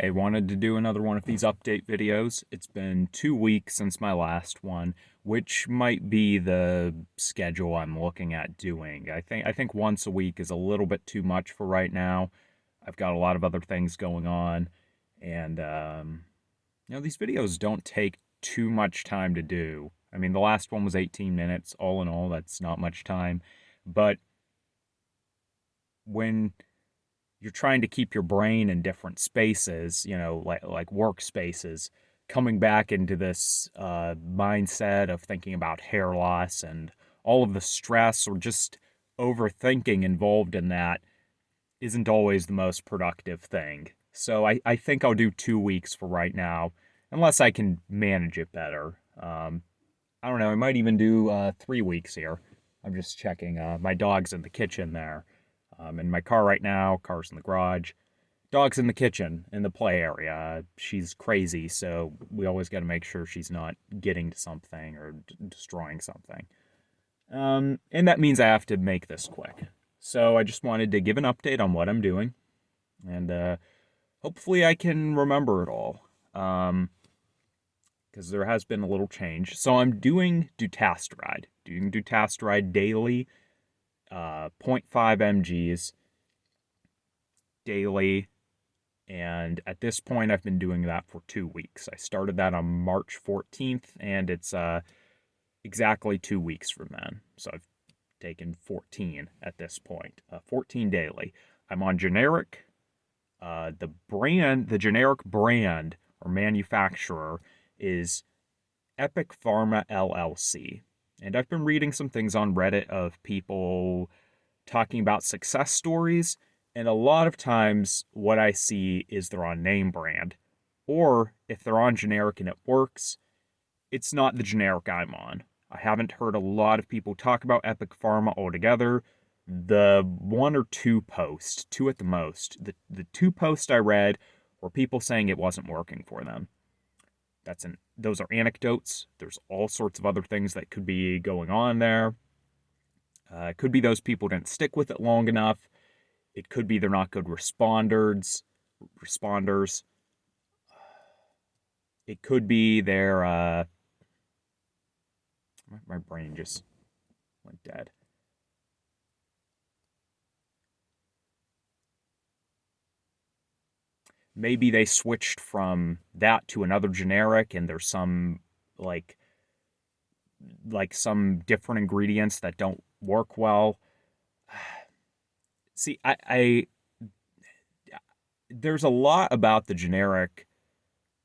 Hey, wanted to do another one of these update videos. It's been 2 weeks since my last one, which might be the schedule I'm looking at doing. I think once a week is a little bit too much for right now. I've got a lot of other things going on, and these videos don't take too much time to do. I mean, the last one was 18 minutes. All in all, that's not much time, but when you're trying to keep your brain in different spaces, like workspaces, coming back into this mindset of thinking about hair loss and all of the stress or just overthinking involved in that isn't always the most productive thing. So I think I'll do 2 weeks for right now, unless I can manage it better. I don't know, I might even do 3 weeks here. I'm just checking. My dog's in the kitchen there. In my car right now, car's in the garage. Dog's in the kitchen, in the play area. She's crazy, so we always got to make sure she's not getting to something or destroying something. And that means I have to make this quick. So I just wanted to give an update on what I'm doing, and hopefully I can remember it all. Because there has been a little change. So I'm doing dutasteride daily, 0.5 mgs daily, and at this point I've been doing that for 2 weeks. I started that on March 14th, and it's exactly 2 weeks from then. So I've taken 14 at this point, 14 daily. I'm on generic. The generic brand or manufacturer is Epic Pharma LLC. And I've been reading some things on Reddit of people talking about success stories, and a lot of times what I see is they're on name brand. Or if they're on generic and it works, it's not the generic I'm on. I haven't heard a lot of people talk about Epic Pharma altogether. The one or two posts, two at the most, the two posts I read were people saying it wasn't working for them. Those are anecdotes. There's all sorts of other things that could be going on there. It could be those people didn't stick with it long enough. It could be they're not good responders. It could be they're my brain just went dead. Maybe they switched from that to another generic, and there's some like some different ingredients that don't work well. See, I there's a lot about the generic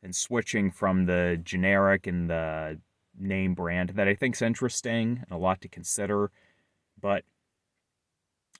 and switching from the generic and the name brand that I think's interesting and a lot to consider, but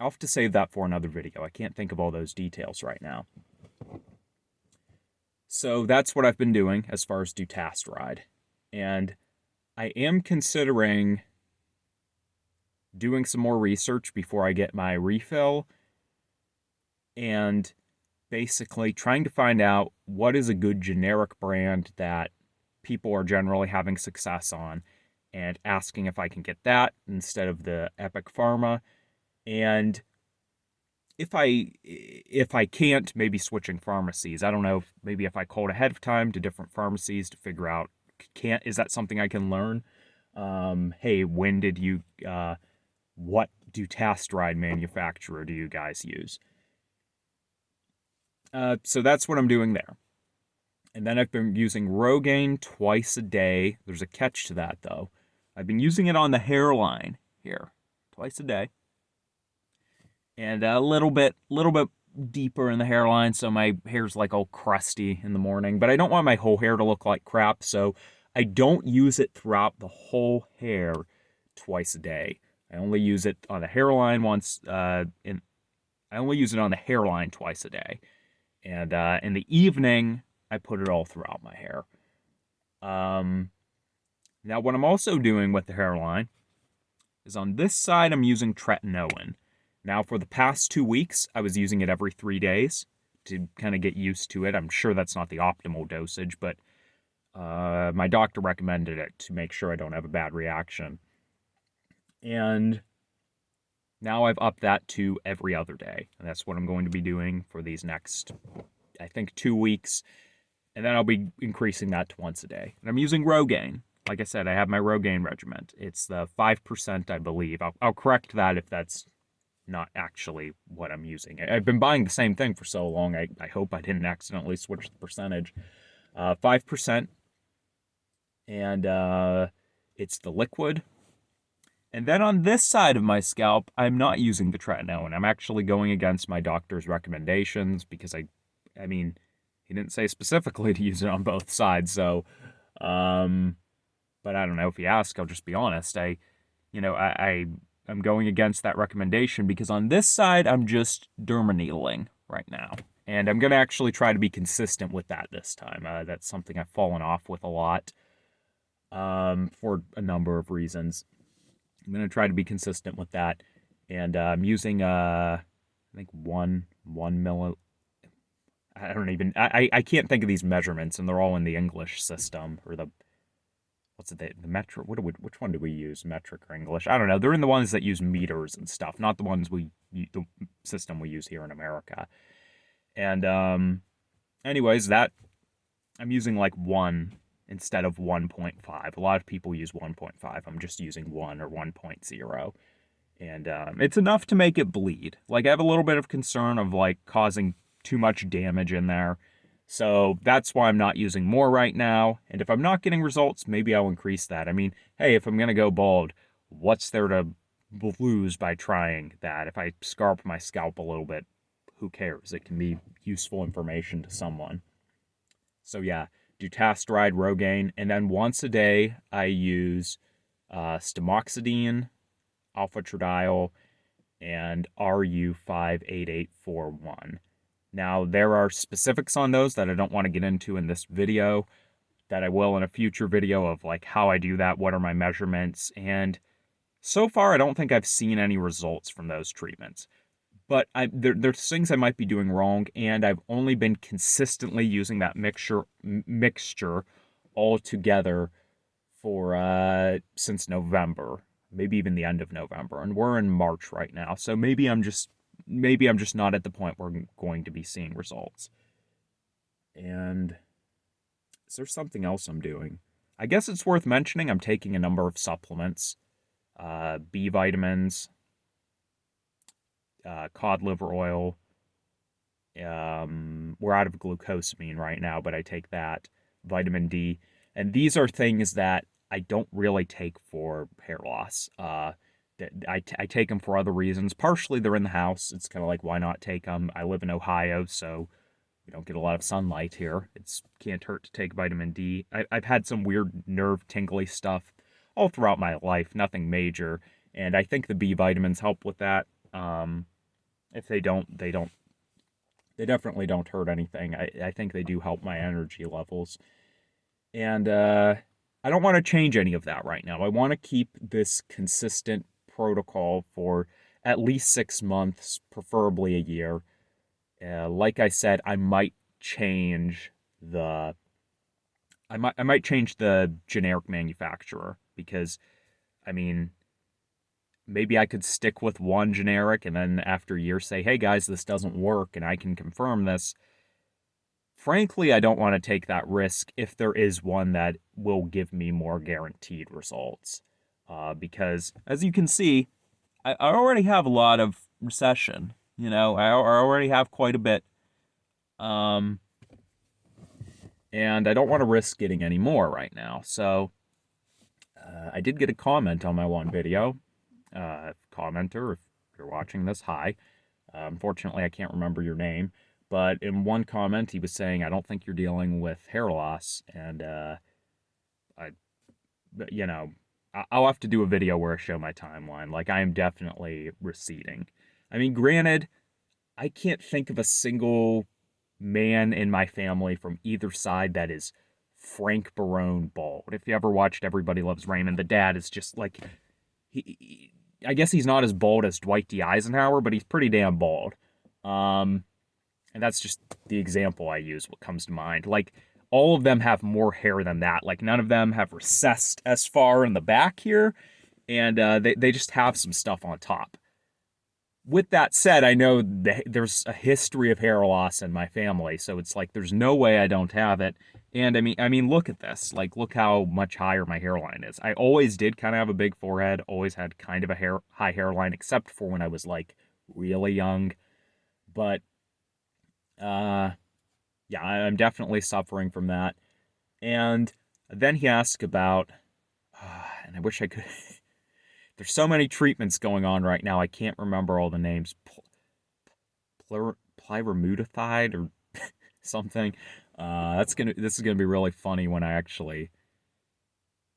I'll have to save that for another video. I can't think of all those details right now. So that's what I've been doing as far as dutasteride. And I am considering doing some more research before I get my refill and basically trying to find out what is a good generic brand that people are generally having success on and asking if I can get that instead of the Epic Pharma. And if I can't, maybe switching pharmacies. I don't know, maybe if I called ahead of time to different pharmacies to figure out, is that something I can learn? Hey, when did you what dutasteride manufacturer do you guys use? So that's what I'm doing there. And then I've been using Rogaine twice a day. There's a catch to that, though. I've been using it on the hairline here, twice a day. And a little bit deeper in the hairline, so my hair's like all crusty in the morning. But I don't want my whole hair to look like crap, so I don't use it throughout the whole hair twice a day. I only use it on the hairline I only use it on the hairline twice a day. And in the evening, I put it all throughout my hair. Now, what I'm also doing with the hairline is on this side, I'm using tretinoin. Now, for the past 2 weeks, I was using it every 3 days to kind of get used to it. I'm sure that's not the optimal dosage, but my doctor recommended it to make sure I don't have a bad reaction. And now I've upped that to every other day. And that's what I'm going to be doing for these next I think 2 weeks, and then I'll be increasing that to once a day. And I'm using Rogaine. Like I said, I have my Rogaine regiment. It's the 5%, I believe. I'll correct that if that's not actually what I'm using. I've been buying the same thing for so long. I hope I didn't accidentally switch the percentage. 5%, and it's the liquid. And then on this side of my scalp, I'm not using the tretinoin. I'm actually going against my doctor's recommendations because I mean, he didn't say specifically to use it on both sides. So, um, but I don't know if he asks, I'll just be honest. I'm going against that recommendation because on this side, I'm just dermaneedling right now. And I'm going to actually try to be consistent with that this time. That's something I've fallen off with a lot for a number of reasons. I'm going to try to be consistent with that. And I'm using, I think, one milli. I don't even, I can't think of these measurements, and they're all in the English system, or what's it, the metric, which one do we use, metric or English? I don't know. They're in the ones that use meters and stuff, not the ones the system we use here in America. And, anyways, that, I'm using like 1 instead of 1.5. A lot of people use 1.5. I'm just using 1 or 1.0. And it's enough to make it bleed. Like, I have a little bit of concern of like causing too much damage in there. So that's why I'm not using more right now. And if I'm not getting results, maybe I'll increase that. I mean, hey, if I'm going to go bald, what's there to lose by trying that? If I scarp my scalp a little bit, who cares? It can be useful information to someone. So yeah, dutasteride, Rogaine, and then once a day I use stamoxidine, alpha-trirodiol, and RU58841. Now, there are specifics on those that I don't want to get into in this video, that I will in a future video of like how I do that, what are my measurements, and so far I don't think I've seen any results from those treatments. But there's things I might be doing wrong, and I've only been consistently using that mixture all together for since November, maybe even the end of November, and we're in March right now. So maybe I'm just not at the point where I'm going to be seeing results. And is there something else I'm doing? I guess it's worth mentioning I'm taking a number of supplements, B vitamins, cod liver oil. We're out of glucosamine right now, but I take that. Vitamin D. And these are things that I don't really take for hair loss. I take them for other reasons. Partially, they're in the house. It's kind of like, why not take them? I live in Ohio, so we don't get a lot of sunlight here. It can't hurt to take vitamin D. I've had some weird nerve tingly stuff all throughout my life, nothing major. And I think the B vitamins help with that. If they don't, they definitely don't hurt anything. I think they do help my energy levels. And I don't want to change any of that right now. I want to keep this consistent protocol for at least 6 months, preferably a year. Like I said, I might change the generic manufacturer, because I mean, maybe I could stick with one generic and then after a year say, hey guys, this doesn't work and I can confirm this. Frankly, I don't want to take that risk if there is one that will give me more guaranteed results. Because as you can see, I already have a lot of recession. I already have quite a bit. And I don't want to risk getting any more right now. So I did get a comment on my one video. Commenter, if you're watching this, hi. Unfortunately, I can't remember your name. But in one comment, he was saying, I don't think you're dealing with hair loss. And, I'll have to do a video where I show my timeline. Like, I am definitely receding. I mean, granted, I can't think of a single man in my family from either side that is Frank Barone bald. If you ever watched Everybody Loves Raymond, the dad is just like, I guess he's not as bald as Dwight D. Eisenhower, but he's pretty damn bald. And that's just the example I use, what comes to mind. Like, all of them have more hair than that. Like, none of them have recessed as far in the back here, and they just have some stuff on top. with that said, I know there's a history of hair loss in my family, so it's like there's no way I don't have it. And I mean, look at this. Like, look how much higher my hairline is. I always did kind of have a big forehead, always had kind of a high hairline, except for when I was like really young. But uh, yeah, I'm definitely suffering from that. And then he asked about, and I wish I could. There's so many treatments going on right now. I can't remember all the names. Plyramutazide or something. This is gonna be really funny when I actually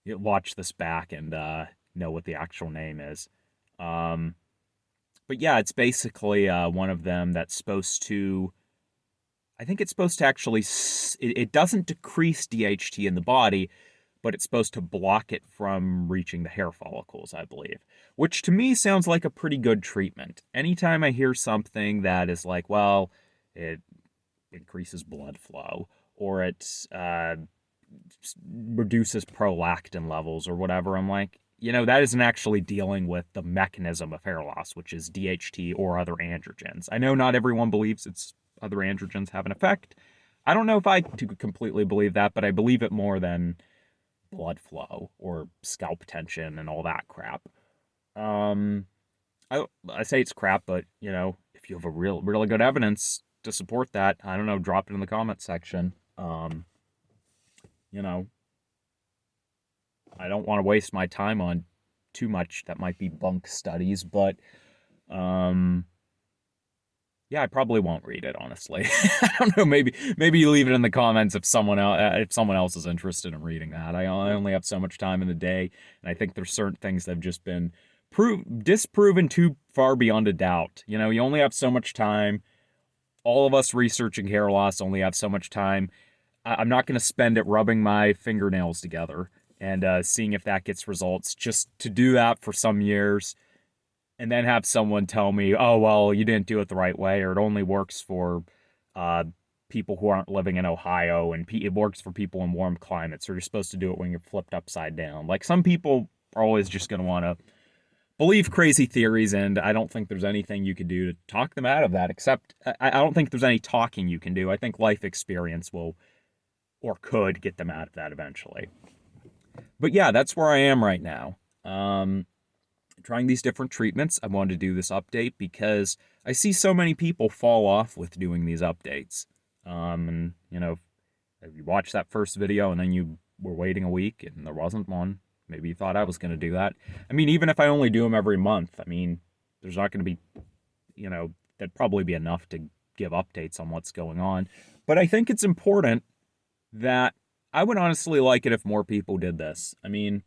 watch this back and know what the actual name is. Um, but yeah, it's basically one of them that's supposed to. I think it's supposed to actually. It doesn't decrease DHT in the body, but it's supposed to block it from reaching the hair follicles, I believe. Which to me sounds like a pretty good treatment. Anytime I hear something that is like, well, it increases blood flow, or it reduces prolactin levels, or whatever, I'm like, that isn't actually dealing with the mechanism of hair loss, which is DHT or other androgens. I know not everyone believes it's other androgens have an effect. I don't know if I completely believe that, but I believe it more than blood flow or scalp tension and all that crap. Um, I say it's crap, but if you have a really good evidence to support that, I don't know, drop it in the comment section. You know, I don't want to waste my time on too much that might be bunk studies, but um, yeah, I probably won't read it, honestly. I don't know. Maybe you leave it in the comments if someone else is interested in reading that. I only have so much time in the day, and I think there's certain things that have just been disproven too far beyond a doubt. You only have so much time. All of us researching hair loss only have so much time. I'm not going to spend it rubbing my fingernails together and seeing if that gets results. Just to do that for some years and then have someone tell me, oh, well, you didn't do it the right way, or it only works for uh, people who aren't living in Ohio, and it works for people in warm climates, or you're supposed to do it when you're flipped upside down. Like, some people are always just going to want to believe crazy theories, and I don't think there's anything you could do to talk them out of that, except I don't think there's any talking you can do. I think life experience will or could get them out of that eventually. But yeah, that's where I am right now. Trying these different treatments. I wanted to do this update because I see so many people fall off with doing these updates. And if you watched that first video and then you were waiting a week and there wasn't one, maybe you thought I was going to do that. I mean, even if I only do them every month, I mean, there's not going to be, that'd probably be enough to give updates on what's going on. But I think it's important that I would honestly like it if more people did this. I mean,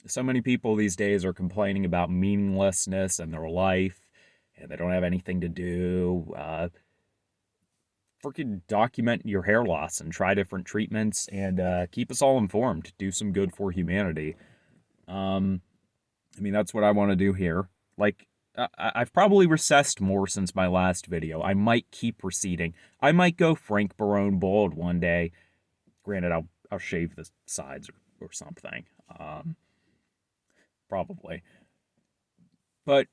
so many people these days are complaining about meaninglessness in their life and they don't have anything to do. Freaking document your hair loss and try different treatments and keep us all informed. Do some good for humanity. I mean, that's what I want to do here. Like, I've probably recessed more since my last video. I might keep receding. I might go Frank Barone bald one day. Granted, I'll shave the sides or something. Probably. But,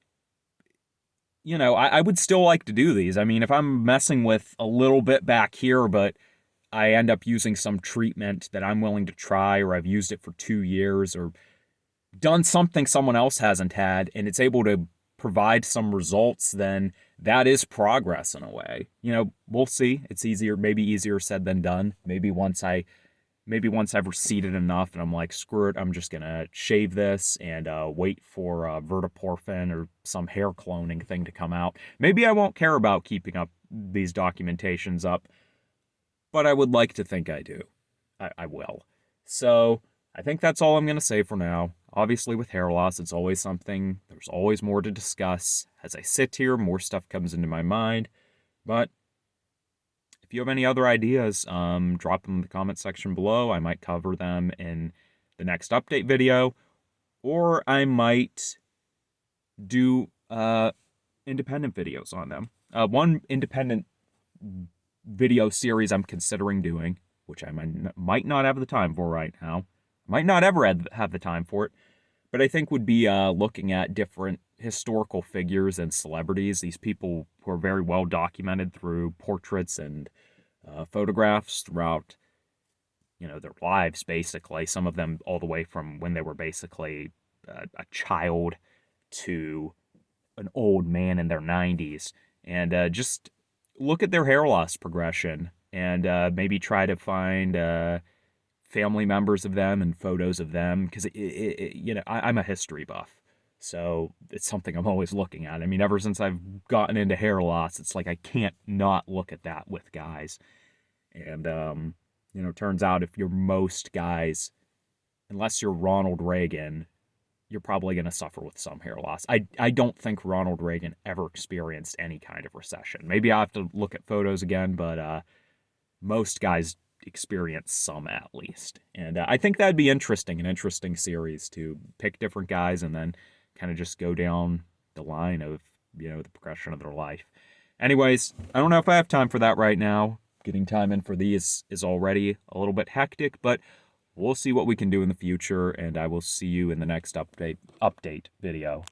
I would still like to do these. I mean, if I'm messing with a little bit back here, but I end up using some treatment that I'm willing to try, or I've used it for 2 years, or done something someone else hasn't had, and it's able to provide some results, then that is progress in a way. We'll see. It's maybe easier said than done. Maybe once I've receded enough and I'm like, screw it, I'm just going to shave this and wait for verteporfin or some hair cloning thing to come out. Maybe I won't care about keeping up these documentations up, but I would like to think I do. I will. So I think that's all I'm going to say for now. Obviously, with hair loss, it's always something. There's always more to discuss. As I sit here, more stuff comes into my mind. But if you have any other ideas, drop them in the comment section below. I might cover them in the next update video, or I might do independent videos on them. One independent video series I'm considering doing, which I might not have the time for right now, might not ever have the time for it, but I think would be looking at different historical figures and celebrities, these people who are very well documented through portraits and photographs throughout, their lives, basically. Some of them all the way from when they were basically a child to an old man in their 90s. And just look at their hair loss progression and maybe try to find family members of them and photos of them because I'm a history buff, so it's something I'm always looking at. I mean, ever since I've gotten into hair loss, it's like I can't not look at that with guys. And turns out if you're most guys, unless you're Ronald Reagan, you're probably going to suffer with some hair loss. I don't think Ronald Reagan ever experienced any kind of recession. Maybe I have to look at photos again, but most guys experience some at least. And I think that'd be interesting, an interesting series to pick different guys and then kind of just go down the line of, the progression of their life. Anyways, I don't know if I have time for that right now. Getting time in for these is already a little bit hectic, but we'll see what we can do in the future, and I will see you in the next update video.